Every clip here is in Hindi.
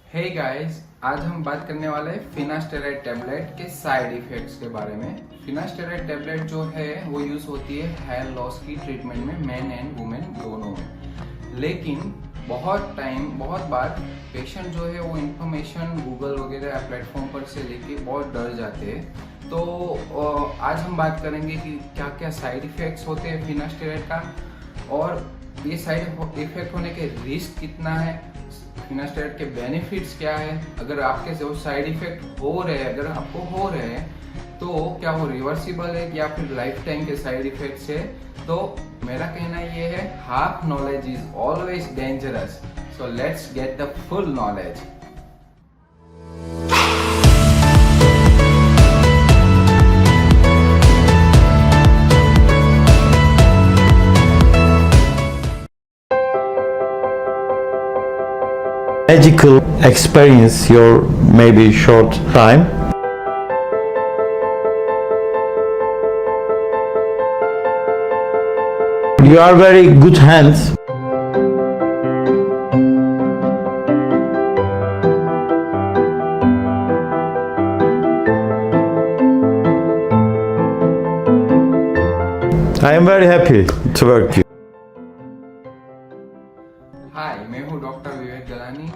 हे गाइस, आज हम बात करने वाले हैं फिनास्टेरॉइड टैबलेट के साइड इफेक्ट्स के बारे में। फिनास्टेरॉइड टैबलेट जो है वो यूज होती है हेयर लॉस की ट्रीटमेंट में मेन एंड वुमेन दोनों में। लेकिन बहुत बार पेशेंट जो है वो इन्फॉर्मेशन गूगल वगैरह प्लेटफॉर्म पर से लेके बहुत डर जाते हैं। तो आज हम बात करेंगे कि क्या क्या साइड इफेक्ट्स होते हैं फिनास्टेरॉइड का, और ये साइड इफेक्ट होने के रिस्क कितना है, फिनास्टेरॉइड के बेनिफिट्स क्या है। अगर आपके जो साइड इफेक्ट हो रहे हैं, अगर आपको हो रहे हैं, तो क्या वो रिवर्सिबल है या फिर लाइफ टाइम के साइड इफेक्ट्स है। तो मेरा कहना ये है, half knowledge is always dangerous, so let's get the full knowledge. Medical experience your maybe short time. You are very good hands. I am very happy to work with you. हाय, मैं हूँ doctor Vivek Galani,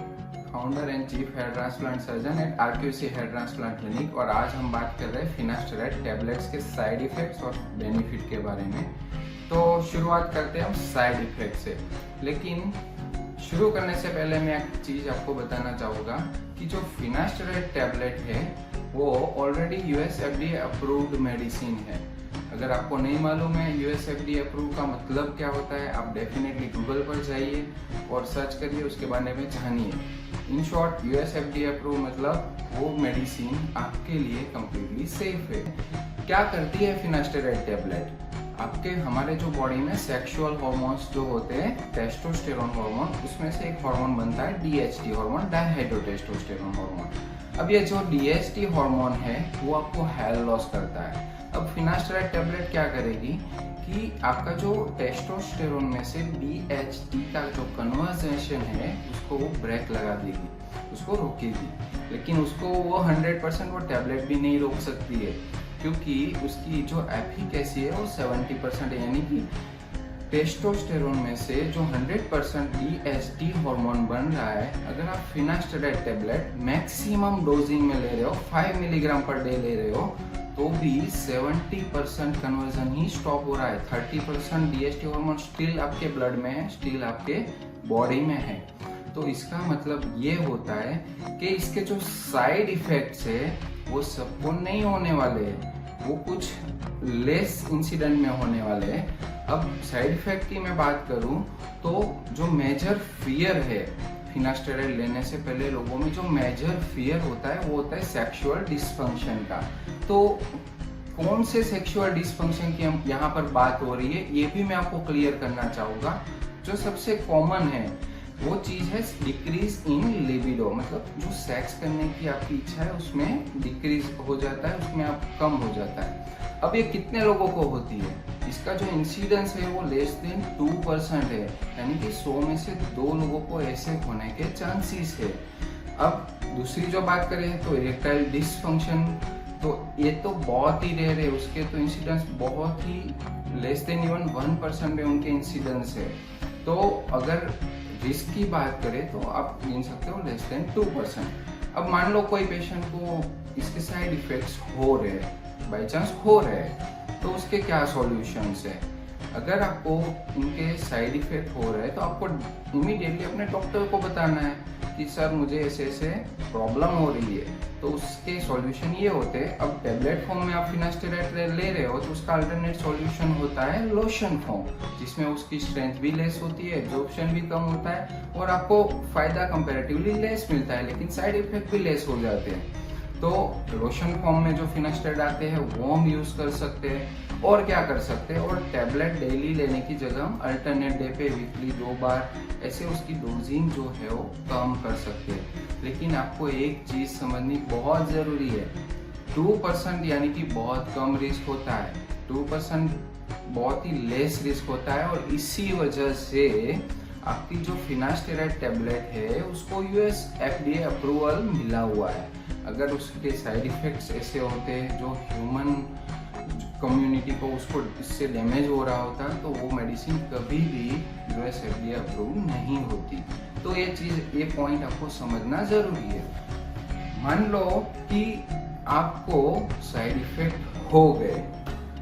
founder and chief hair transplant surgeon at RQC hair transplant clinic. और आज हम बात कर रहे हैं फिनास्टेरॉइड टैबलेट्स के साइड इफेक्ट्स और बेनिफिट के बारे में। तो शुरुआत करते हैं हम साइड इफेक्ट से। लेकिन शुरू करने से पहले मैं एक चीज़ आपको बताना चाहूँगा कि जो फिनास्टेरॉइड टैबलेट है वो already US FDA approved medicine है। अगर आपको नहीं मालूम है यूएस एफडीए अप्रूव का मतलब क्या होता है, आप डेफिनेटली गूगल पर जाइए और सर्च करिए, उसके बारे में जानिए। In short, US FDA approve मतलब वो मेडिसिन आपके लिए कम्प्लीटली सेफ है। क्या करती है फिनास्टेरॉइड टैबलेट? आपके हमारे जो बॉडी में सेक्सुअल हार्मोन्स जो होते हैं, टेस्टोस्टेरोन हार्मोन, उसमें से एक हार्मोन बनता है डीएचटी हार्मोन, डायहाइड्रोटेस्टोस्टेरोन हार्मोन। अब ये जो डीएचटी हार्मोन है वो आपको हेयर लॉस करता है। अब फिनास्टेरॉइड टैबलेट क्या करेगी कि आपका जो टेस्टोस्टेरोन में से डीएचटी का जो कन्वर्जेशन है उसको वो ब्रेक लगा देगी, उसको रोकेगी। लेकिन उसको वो 100% वो टैबलेट भी नहीं रोक सकती है, क्योंकि उसकी जो एफिकेसी है वो 70% है। यानी कि टेस्टोस्टेरोन में से जो 100% डीएचटी हार्मोन बन रहा है, अगर आप फिनास्टेरॉइड टैबलेट मैक्सिमम डोजिंग में ले रहे हो, 5 मिलीग्राम पर डे ले रहे हो, तो भी 70% कन्वर्जन ही स्टॉप हो रहा है। 30% डीएचटी हार्मोन स्टिल आपके ब्लड में है, स्टिल आपके बॉडी में है। तो इसका मतलब ये होता है कि इसके जो साइड इफेक्ट्स है वो सबको नहीं होने वाले हैं, वो कुछ लेस इंसिडेंट में होने वाले हैं। अब साइड इफेक्ट की मैं बात करूं तो जो मेजर फियर है फिनास्टेरॉइड लेने से पहले लोगों में, जो मेजर फियर होता है वो होता है सेक्सुअल डिसफंक्शन का। तो कौन से सेक्सुअल डिसफंक्शन की हम यहाँ पर बात हो रही है, ये भी मैं आपको क्लियर करना चाहूँगा। जो सबसे कॉमन है वो चीज़ है डिक्रीज इन लिबिडो, मतलब जो सेक्स करने की आपकी इच्छा है उसमें डिक्रीज हो जाता है, उसमें आप कम हो जाता है। अब ये कितने लोगों को होती है? इसका जो इंसिडेंस है वो लेस देन 2% है, यानी कि 100 में से 2 लोगों को ऐसे होने के चांसेस है। अब दूसरी जो बात करें तो इरेक्टाइल डिसफंक्शन, तो ये तो बहुत ही रेयर है, उसके तो इंसिडेंस बहुत ही लेस देन इवन 1% में उनके इंसिडेंस है। तो अगर रिस्क की बात करें तो आप गिन सकते हो लेस देन 2%। अब मान लो कोई पेशेंट को इसके साइड इफेक्ट्स हो रहे हैं, बाई चांस हो रहे हैं, तो उसके क्या सॉल्यूशंस है? अगर आपको इनके साइड इफेक्ट हो रहे हैं तो आपको इमीडिएटली अपने डॉक्टर को बताना है कि सर मुझे ऐसे ऐसे प्रॉब्लम हो रही है। तो उसके सॉल्यूशन ये होते हैं, अब टेबलेट फॉर्म में आप फिनास्टेरॉइड ले रहे हो तो उसका अल्टरनेट सॉल्यूशन होता है लोशन फॉर्म, जिसमें उसकी स्ट्रेंथ भी लेस होती है, एब्जॉर्प्शन भी कम होता है और आपको फायदा कंपैरेटिवली लेस मिलता है, लेकिन साइड इफेक्ट भी लेस हो जाते हैं। तो लोशन फॉर्म में जो फिनास्टेरॉइड आते हैं वो हम यूज कर सकते हैं। और क्या कर सकते हैं, और टैबलेट डेली लेने की जगह हम अल्टरनेट डे पे वीकली 2 बार ऐसे उसकी डोजिंग जो है वो कम कर सकते हैं। लेकिन आपको एक चीज समझनी बहुत जरूरी है, 2% यानी कि बहुत कम रिस्क होता है, 2% बहुत ही लेस रिस्क होता है। और इसी वजह से आपकी जो फिनास्टेराइड टेबलेट है उसको यूएस FDA अप्रूवल मिला हुआ है। अगर उसके साइड इफेक्ट्स ऐसे होते हैं जो ह्यूमन कम्युनिटी को उसको इससे डैमेज हो रहा होता तो वो मेडिसिन कभी भी यूएस FDA अप्रूव नहीं होती। तो ये पॉइंट आपको समझना जरूरी है। मान लो कि आपको साइड इफेक्ट हो गए,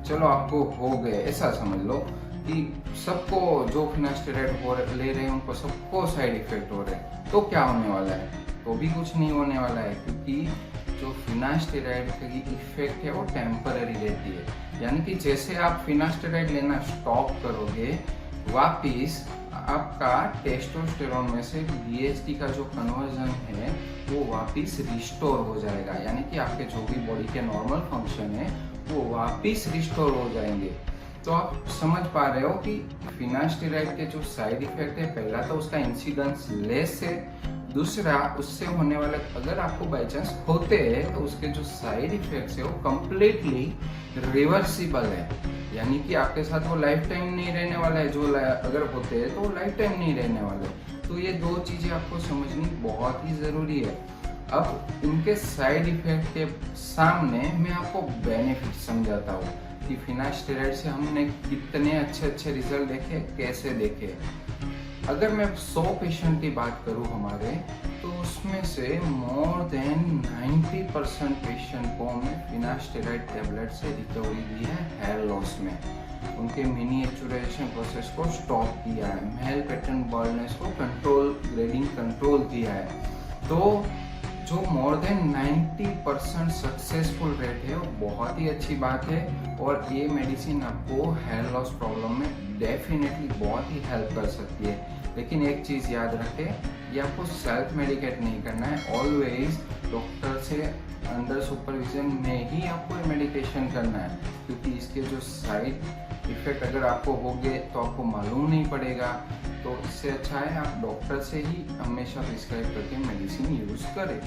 चलो आपको हो गए, ऐसा समझ लो कि सबको जो फिनास्टेराइड ले रहे हैं उनको सबको साइड इफेक्ट हो रहे हैं, तो क्या होने वाला है? तो भी कुछ नहीं होने वाला है, क्योंकि जो फिनास्टेराइड की इफेक्ट है वो टेम्पररी रहती है। यानी कि जैसे आप फिनास्टेराइड लेना स्टॉप करोगे, वापिस आपका टेस्टोस्टेरोन में से DHT का जो कन्वर्जन है वो वापिस रिस्टोर हो जाएगा। यानी कि आपके जो भी बॉडी के नॉर्मल फंक्शन है वो वापिस रिस्टोर हो जाएंगे। तो आप समझ पा रहे हो कि फिनास्टेराइड के जो साइड इफेक्ट है, पहला तो उसका इंसिडेंस लेस है, दूसरा उससे होने वाले अगर आपको बाई चांस होते हैं तो उसके जो साइड इफेक्ट्स है वो कम्प्लीटली रिवर्सिबल है। यानी कि आपके साथ वो लाइफ टाइम नहीं रहने वाला है, जो अगर होते हैं तो वो लाइफ टाइम नहीं रहने वाले। तो ये दो चीजें आपको समझनी बहुत ही जरूरी है। अब इनके साइड इफेक्ट के सामने मैं आपको बेनिफिट समझाता हूँ कि फिनास्टेराइड से हमने कितने अच्छे रिजल्ट देखे, कैसे देखे। अगर मैं 100 पेशेंट की बात करूं हमारे, तो उसमें से मोर देन 90% पेशेंट को हमने फिनास्टेराइड टेबलेट से रिकवरी दी है हेयर लॉस में। उनके मिनिएचुराइजेशन प्रोसेस को स्टॉप किया है, मेल पैटर्न बॉल्डनेस को ग्रेडिंग कंट्रोल किया है। तो जो मोर देन 90% सक्सेसफुल रेट है वो बहुत ही अच्छी बात है, और ये मेडिसिन आपको हेयर लॉस प्रॉब्लम में डेफिनेटली बहुत ही हेल्प कर सकती है। लेकिन एक चीज़ याद रखें, ये आपको सेल्फ मेडिकेट नहीं करना है, ऑलवेज डॉक्टर से अंडर सुपरविजन में ही आपको ये मेडिकेशन करना है, क्योंकि इसके जो साइड इफेक्ट अगर आपको हो गए तो आपको मालूम नहीं पड़ेगा। तो इससे अच्छा है आप डॉक्टर से ही हमेशा प्रिस्क्राइब करके मेडिसिन यूज़ करें।